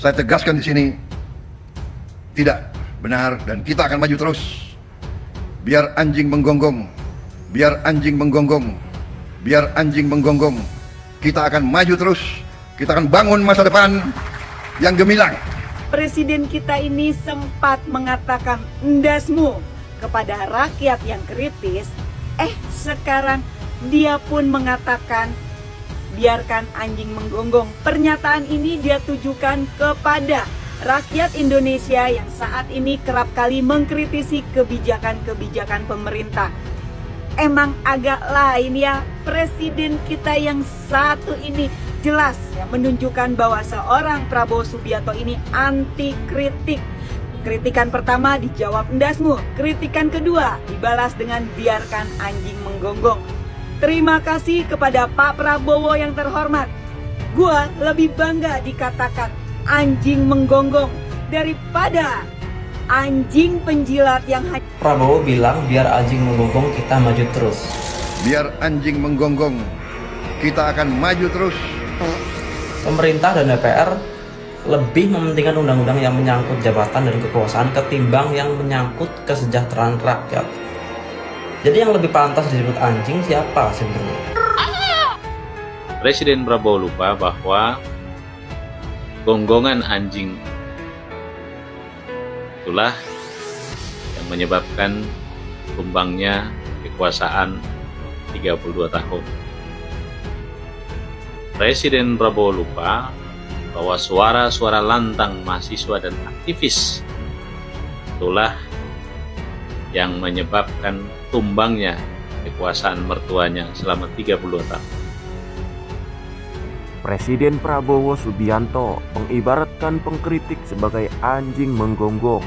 Saya tegaskan di sini, tidak benar dan kita akan maju terus. Biar anjing menggonggong, biar anjing menggonggong, biar anjing menggonggong. Kita akan maju terus, kita akan bangun masa depan yang gemilang. Presiden kita ini sempat mengatakan endasmu kepada rakyat yang kritis. Sekarang dia pun mengatakan biarkan anjing menggonggong. Pernyataan ini dia tujukan kepada rakyat Indonesia yang saat ini kerap kali mengkritisi kebijakan-kebijakan pemerintah. Emang agak lain ya, presiden kita yang satu ini jelas ya, menunjukkan bahwa seorang Prabowo Subianto ini anti kritik. Kritikan pertama dijawab endasmu, kritikan kedua dibalas dengan biarkan anjing menggonggong. Terima kasih kepada Pak Prabowo yang terhormat. Gua lebih bangga dikatakan anjing menggonggong daripada anjing penjilat yang hanya... Prabowo bilang biar anjing menggonggong kita maju terus. Biar anjing menggonggong, kita akan maju terus. Pemerintah dan DPR lebih mementingkan undang-undang yang menyangkut jabatan dan kekuasaan ketimbang yang menyangkut kesejahteraan rakyat. Jadi yang lebih pantas disebut anjing siapa sebenarnya? Presiden Prabowo lupa bahwa gonggongan anjing itulah yang menyebabkan tumbangnya kekuasaan 32 tahun. Presiden Prabowo lupa bahwa suara-suara lantang mahasiswa dan aktivis itulah yang menyebabkan tumbangnya kekuasaan mertuanya selama 32 tahun. Presiden Prabowo Subianto mengibaratkan pengkritik sebagai anjing menggonggong.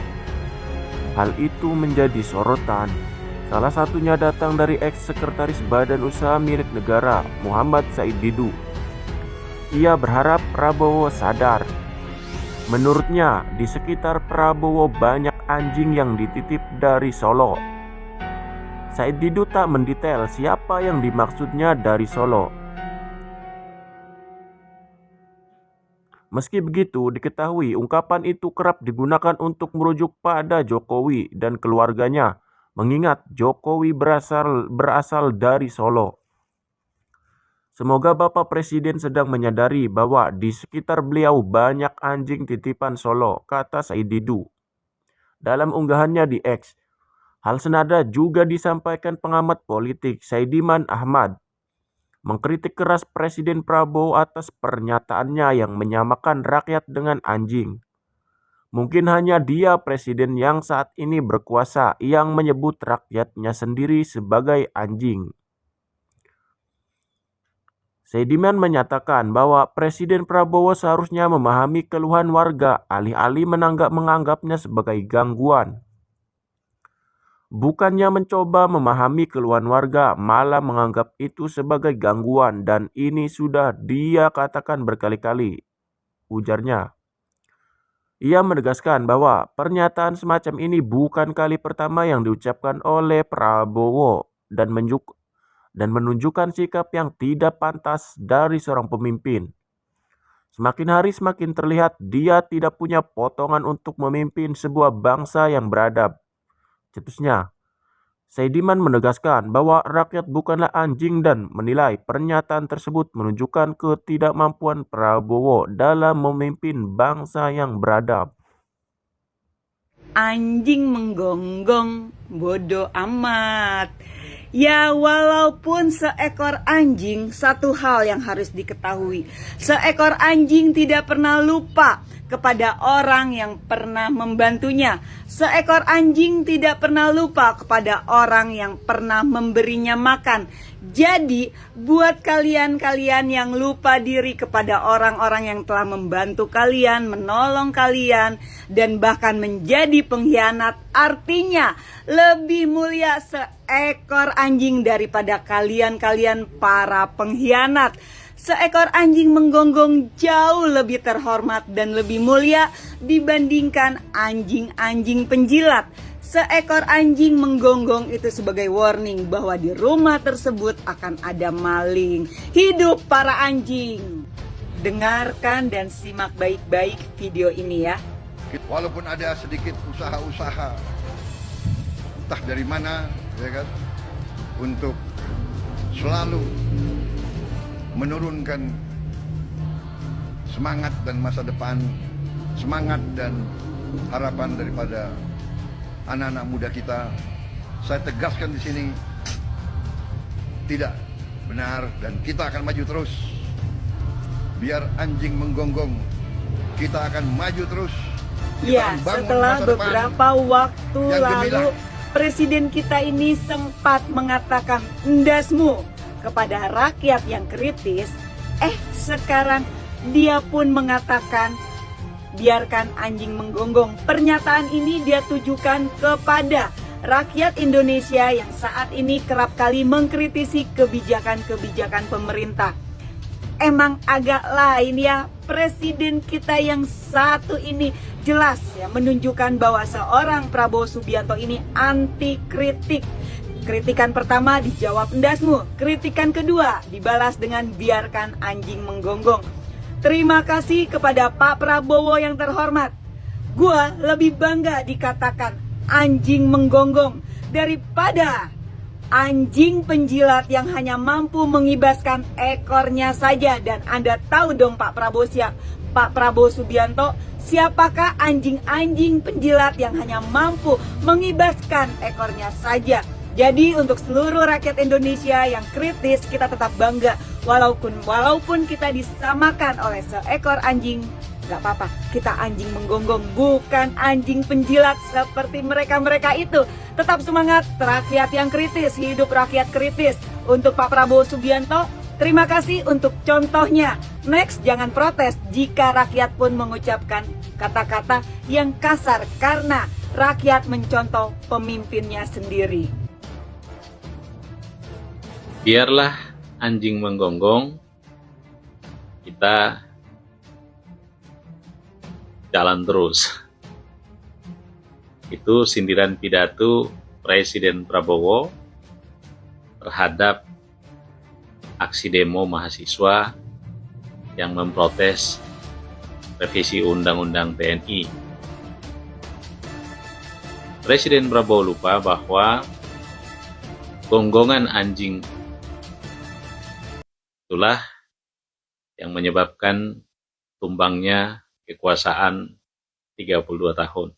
Hal itu menjadi sorotan. Salah satunya datang dari ex-sekretaris Badan Usaha Milik Negara, Muhammad Said Didu. Ia berharap Prabowo sadar. Menurutnya, di sekitar Prabowo banyak anjing yang dititip dari Solo. Said Didu tak mendetail siapa yang dimaksudnya dari Solo. Meski begitu, diketahui ungkapan itu kerap digunakan untuk merujuk pada Jokowi dan keluarganya, mengingat Jokowi berasal dari Solo. Semoga Bapak Presiden sedang menyadari bahwa di sekitar beliau banyak anjing titipan Solo, kata Said Didu. Dalam unggahannya di X, hal senada juga disampaikan pengamat politik Saidiman Ahmad, mengkritik keras Presiden Prabowo atas pernyataannya yang menyamakan rakyat dengan anjing. Mungkin hanya dia presiden yang saat ini berkuasa yang menyebut rakyatnya sendiri sebagai anjing. Saidiman menyatakan bahwa Presiden Prabowo seharusnya memahami keluhan warga alih-alih menganggapnya sebagai gangguan. Bukannya mencoba memahami keluhan warga, malah menganggap itu sebagai gangguan dan ini sudah dia katakan berkali-kali, ujarnya. Ia menegaskan bahwa pernyataan semacam ini bukan kali pertama yang diucapkan oleh Prabowo dan menunjukkan sikap yang tidak pantas dari seorang pemimpin. Semakin hari semakin terlihat dia tidak punya potongan untuk memimpin sebuah bangsa yang beradab. Cetusnya, Saidiman menegaskan bahwa rakyat bukanlah anjing dan menilai pernyataan tersebut menunjukkan ketidakmampuan Prabowo dalam memimpin bangsa yang beradab. Anjing menggonggong, bodoh amat. Ya, walaupun seekor anjing, satu hal yang harus diketahui. Seekor anjing tidak pernah lupa kepada orang yang pernah membantunya. Seekor anjing tidak pernah lupa kepada orang yang pernah memberinya makan. Jadi, buat kalian-kalian yang lupa diri kepada orang-orang yang telah membantu kalian, menolong kalian, dan bahkan menjadi pengkhianat, artinya lebih mulia seekor anjing daripada kalian-kalian para pengkhianat. Seekor anjing menggonggong jauh lebih terhormat dan lebih mulia dibandingkan anjing-anjing penjilat. Seekor anjing menggonggong itu sebagai warning bahwa di rumah tersebut akan ada maling. Hidup para anjing! Dengarkan dan simak baik-baik video ini ya. Walaupun ada sedikit usaha-usaha entah dari mana, ya kan, untuk selalu menurunkan semangat dan masa depan, semangat dan harapan daripada anak-anak muda kita, saya tegaskan di sini tidak benar dan kita akan maju terus. Biar anjing menggonggong, kita akan maju terus. Kita Ya, akan bangun setelah masa depan beberapa waktu yang lalu gemilang. Presiden kita ini sempat mengatakan endasmu kepada rakyat yang kritis. Sekarang dia pun mengatakan biarkan anjing menggonggong. Pernyataan ini dia tujukan kepada rakyat Indonesia yang saat ini kerap kali mengkritisi kebijakan-kebijakan pemerintah. Emang agak lain ya, presiden kita yang satu ini jelas ya menunjukkan bahwa seorang Prabowo Subianto ini anti kritik. Kritikan pertama dijawab endasmu, kritikan kedua dibalas dengan biarkan anjing menggonggong. Terima kasih kepada Pak Prabowo yang terhormat. Gua lebih bangga dikatakan anjing menggonggong daripada anjing penjilat yang hanya mampu mengibaskan ekornya saja. Dan Anda tahu dong Pak Prabowo Subianto, siapakah anjing-anjing penjilat yang hanya mampu mengibaskan ekornya saja. Jadi untuk seluruh rakyat Indonesia yang kritis, kita tetap bangga. Walaupun kita disamakan oleh seekor anjing, gak apa-apa, kita anjing menggonggong, bukan anjing penjilat seperti mereka-mereka itu. Tetap semangat, rakyat yang kritis, hidup rakyat kritis. Untuk Pak Prabowo Subianto, terima kasih untuk contohnya. Next, jangan protes jika rakyat pun mengucapkan kata-kata yang kasar karena rakyat mencontoh pemimpinnya sendiri. Biarlah anjing menggonggong, kita jalan terus. Itu sindiran pidato Presiden Prabowo terhadap aksi demo mahasiswa yang memprotes revisi Undang-Undang TNI. Presiden Prabowo lupa bahwa gonggongan anjing itulah yang menyebabkan tumbangnya kekuasaan 32 tahun.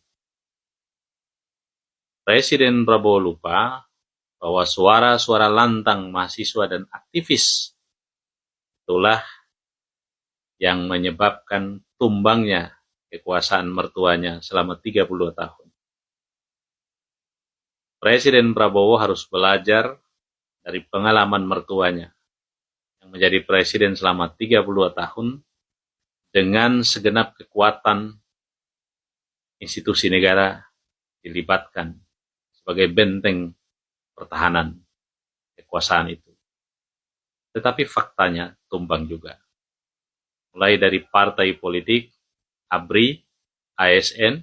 Presiden Prabowo lupa bahwa suara-suara lantang mahasiswa dan aktivis itulah yang menyebabkan tumbangnya kekuasaan mertuanya selama 32 tahun. Presiden Prabowo harus belajar dari pengalaman mertuanya yang menjadi presiden selama 32 tahun dengan segenap kekuatan institusi negara dilibatkan sebagai benteng pertahanan kekuasaan itu. Tetapi faktanya tumbang juga. Mulai dari partai politik, ABRI, ASN,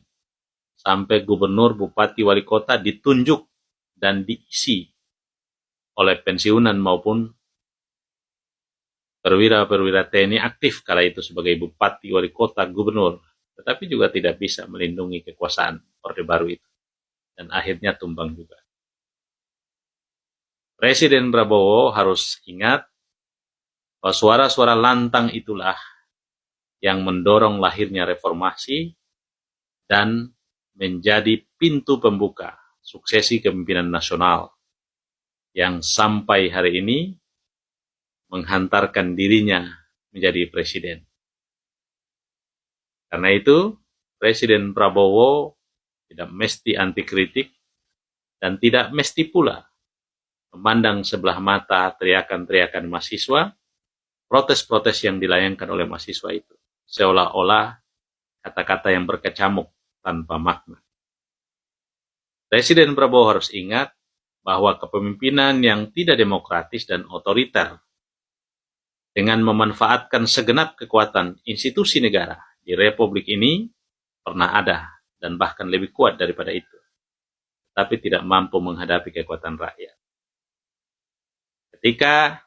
sampai gubernur, bupati, wali kota ditunjuk dan diisi oleh pensiunan maupun perwira-perwira TNI aktif kala itu sebagai bupati, wali kota, gubernur, tetapi juga tidak bisa melindungi kekuasaan Orde Baru itu. Dan akhirnya tumbang juga. Presiden Prabowo harus ingat bahwa suara-suara lantang itulah yang mendorong lahirnya reformasi dan menjadi pintu pembuka suksesi kepemimpinan nasional yang sampai hari ini menghantarkan dirinya menjadi presiden. Karena itu, Presiden Prabowo tidak mesti anti kritik dan tidak mesti pula memandang sebelah mata teriakan-teriakan mahasiswa, protes-protes yang dilayangkan oleh mahasiswa itu, seolah-olah kata-kata yang berkecamuk tanpa makna. Presiden Prabowo harus ingat bahwa kepemimpinan yang tidak demokratis dan otoriter dengan memanfaatkan segenap kekuatan institusi negara di Republik ini pernah ada dan bahkan lebih kuat daripada itu, tapi tidak mampu menghadapi kekuatan rakyat. Ketika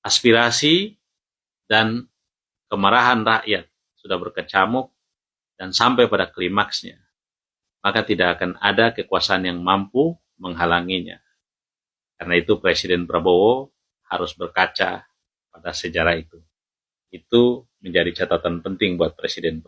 aspirasi dan kemarahan rakyat sudah berkecamuk dan sampai pada klimaksnya, maka tidak akan ada kekuasaan yang mampu menghalanginya. Karena itu Presiden Prabowo harus berkaca pada sejarah itu. Itu menjadi catatan penting buat Presiden Prabowo.